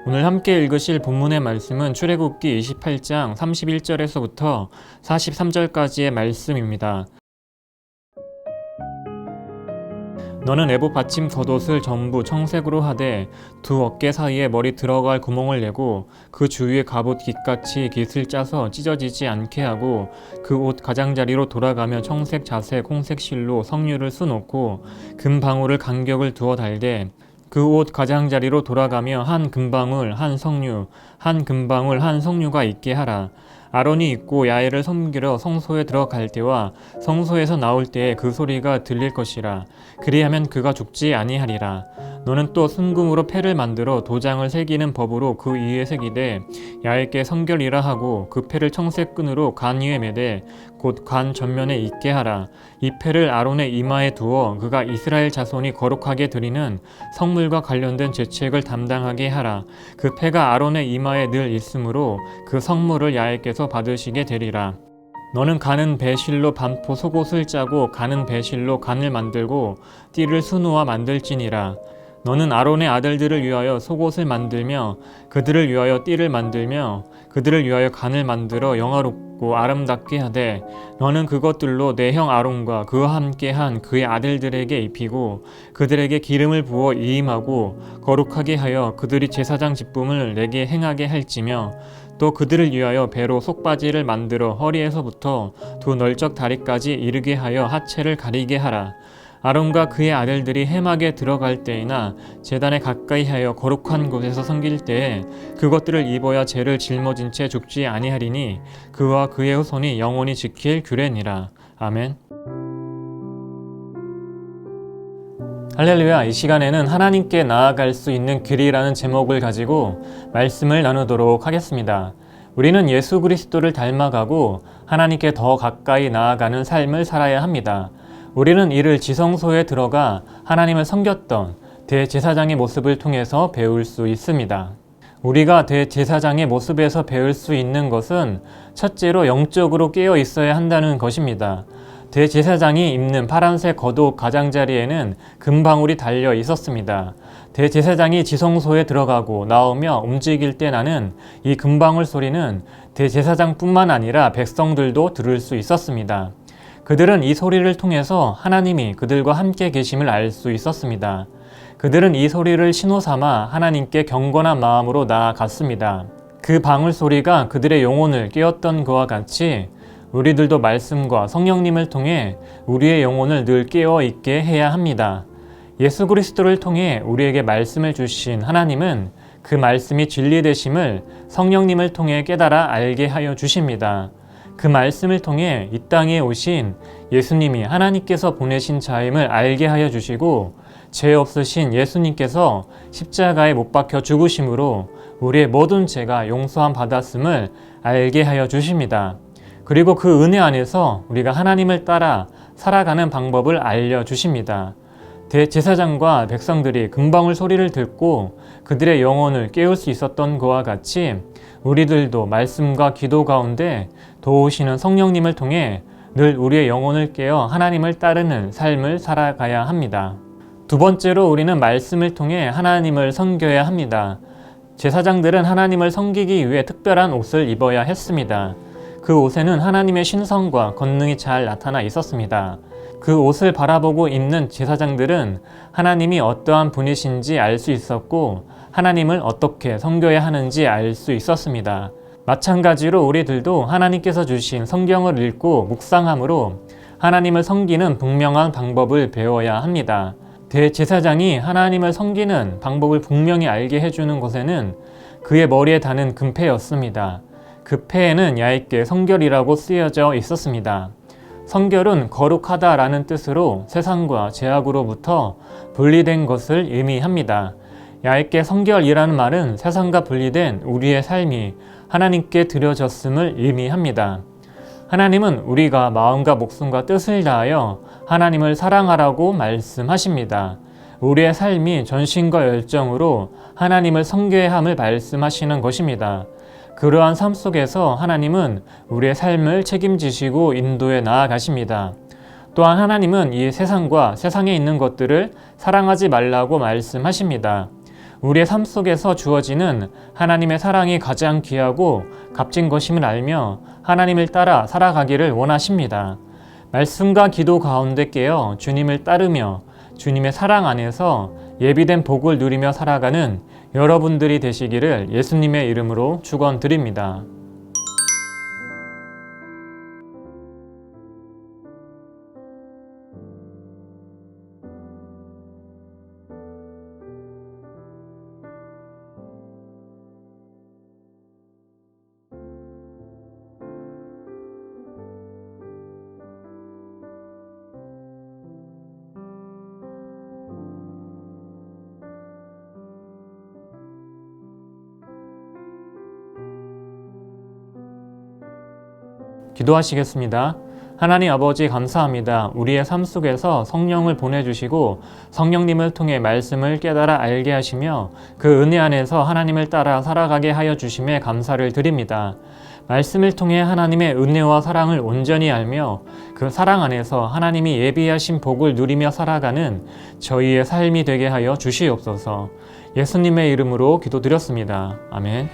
오늘 함께 읽으실 본문의 말씀은 출애굽기 28장 31절에서부터 43절까지의 말씀입니다. 너는 에봇 받침 겉옷을 전부 청색으로 하되 두 어깨 사이에 머리 들어갈 구멍을 내고 그 주위에 갑옷 깃같이 깃을 짜서 찢어지지 않게 하고 그 옷 가장자리로 돌아가며 청색, 자색, 홍색 실로 성류를 수놓고 금방울을 간격을 두어 달되 그 옷 가장자리로 돌아가며 한 금방울 한 성류 한 금방울 한 성류가 있게 하라. 아론이 입고 야훼를 섬기러 성소에 들어갈 때와 성소에서 나올 때에 그 소리가 들릴 것이라. 그리하면 그가 죽지 아니하리라. 너는 또 순금으로 패를 만들어 도장을 새기는 법으로 그 위에 새기되 야훼께 성결이라 하고 그 패를 청색 끈으로 관 위에 매되 곧 관 전면에 있게 하라. 이 패를 아론의 이마에 두어 그가 이스라엘 자손이 거룩하게 드리는 성물과 관련된 제책을 담당하게 하라. 그 패가 아론의 이마에 늘 있으므로 그 성물을 야훼께서 받으시게 되리라. 너는 가는 배실로 반포 속옷을 짜고 가는 배실로 간을 만들고 띠를 수놓아 만들지니라. 너는 아론의 아들들을 위하여 속옷을 만들며 그들을 위하여 띠를 만들며 그들을 위하여 간을 만들어 영화롭고 아름답게 하되 너는 그것들로 내 형 아론과 그와 함께한 그의 아들들에게 입히고 그들에게 기름을 부어 이임하고 거룩하게 하여 그들이 제사장 직분을 내게 행하게 할지며 또 그들을 위하여 배로 속바지를 만들어 허리에서부터 두 널쩍 다리까지 이르게 하여 하체를 가리게 하라. 아론과 그의 아들들이 회막에 들어갈 때이나 제단에 가까이 하여 거룩한 곳에서 섬길 때에 그것들을 입어야 죄를 짊어진 채 죽지 아니하리니 그와 그의 후손이 영원히 지킬 규례니라. 아멘. 할렐루야. 이 시간에는 하나님께 나아갈 수 있는 길이라는 제목을 가지고 말씀을 나누도록 하겠습니다. 우리는 예수 그리스도를 닮아가고 하나님께 더 가까이 나아가는 삶을 살아야 합니다. 우리는 이를 지성소에 들어가 하나님을 섬겼던 대제사장의 모습을 통해서 배울 수 있습니다. 우리가 대제사장의 모습에서 배울 수 있는 것은 첫째로 영적으로 깨어 있어야 한다는 것입니다. 대제사장이 입는 파란색 겉옷 가장자리에는 금방울이 달려 있었습니다. 대제사장이 지성소에 들어가고 나오며 움직일 때 나는 이 금방울 소리는 대제사장뿐만 아니라 백성들도 들을 수 있었습니다. 그들은 이 소리를 통해서 하나님이 그들과 함께 계심을 알 수 있었습니다. 그들은 이 소리를 신호 삼아 하나님께 경건한 마음으로 나아갔습니다. 그 방울 소리가 그들의 영혼을 깨웠던 것과 같이 우리들도 말씀과 성령님을 통해 우리의 영혼을 늘 깨어 있게 해야 합니다. 예수 그리스도를 통해 우리에게 말씀을 주신 하나님은 그 말씀이 진리 되심을 성령님을 통해 깨달아 알게 하여 주십니다. 그 말씀을 통해 이 땅에 오신 예수님이 하나님께서 보내신 자임을 알게 하여 주시고 죄 없으신 예수님께서 십자가에 못 박혀 죽으심으로 우리의 모든 죄가 용서함 받았음을 알게 하여 주십니다. 그리고 그 은혜 안에서 우리가 하나님을 따라 살아가는 방법을 알려주십니다. 대제사장과 백성들이 금방울 소리를 듣고 그들의 영혼을 깨울 수 있었던 것과 같이 우리들도 말씀과 기도 가운데 도우시는 성령님을 통해 늘 우리의 영혼을 깨어 하나님을 따르는 삶을 살아가야 합니다. 두 번째로 우리는 말씀을 통해 하나님을 섬겨야 합니다. 제사장들은 하나님을 섬기기 위해 특별한 옷을 입어야 했습니다. 그 옷에는 하나님의 신성과 권능이 잘 나타나 있었습니다. 그 옷을 바라보고 입는 제사장들은 하나님이 어떠한 분이신지 알 수 있었고 하나님을 어떻게 섬겨야 하는지 알 수 있었습니다. 마찬가지로 우리들도 하나님께서 주신 성경을 읽고 묵상함으로 하나님을 섬기는 분명한 방법을 배워야 합니다. 대제사장이 하나님을 섬기는 방법을 분명히 알게 해주는 것에는 그의 머리에 다는 금패였습니다. 그 패에는 야훼께 성결이라고 쓰여져 있었습니다. 성결은 거룩하다라는 뜻으로 세상과 죄악으로부터 분리된 것을 의미합니다. 야훼께 성결이라는 말은 세상과 분리된 우리의 삶이 하나님께 드려졌음을 의미합니다. 하나님은 우리가 마음과 목숨과 뜻을 다하여 하나님을 사랑하라고 말씀하십니다. 우리의 삶이 전신과 열정으로 하나님을 섬겨야 함을 말씀하시는 것입니다. 그러한 삶 속에서 하나님은 우리의 삶을 책임지시고 인도해 나아가십니다. 또한 하나님은 이 세상과 세상에 있는 것들을 사랑하지 말라고 말씀하십니다. 우리의 삶 속에서 주어지는 하나님의 사랑이 가장 귀하고 값진 것임을 알며 하나님을 따라 살아가기를 원하십니다. 말씀과 기도 가운데 깨어 주님을 따르며 주님의 사랑 안에서 예비된 복을 누리며 살아가는 여러분들이 되시기를 예수님의 이름으로 축원드립니다. 기도하시겠습니다. 하나님 아버지 감사합니다. 우리의 삶 속에서 성령을 보내주시고 성령님을 통해 말씀을 깨달아 알게 하시며 그 은혜 안에서 하나님을 따라 살아가게 하여 주심에 감사를 드립니다. 말씀을 통해 하나님의 은혜와 사랑을 온전히 알며 그 사랑 안에서 하나님이 예비하신 복을 누리며 살아가는 저희의 삶이 되게 하여 주시옵소서. 예수님의 이름으로 기도드렸습니다. 아멘.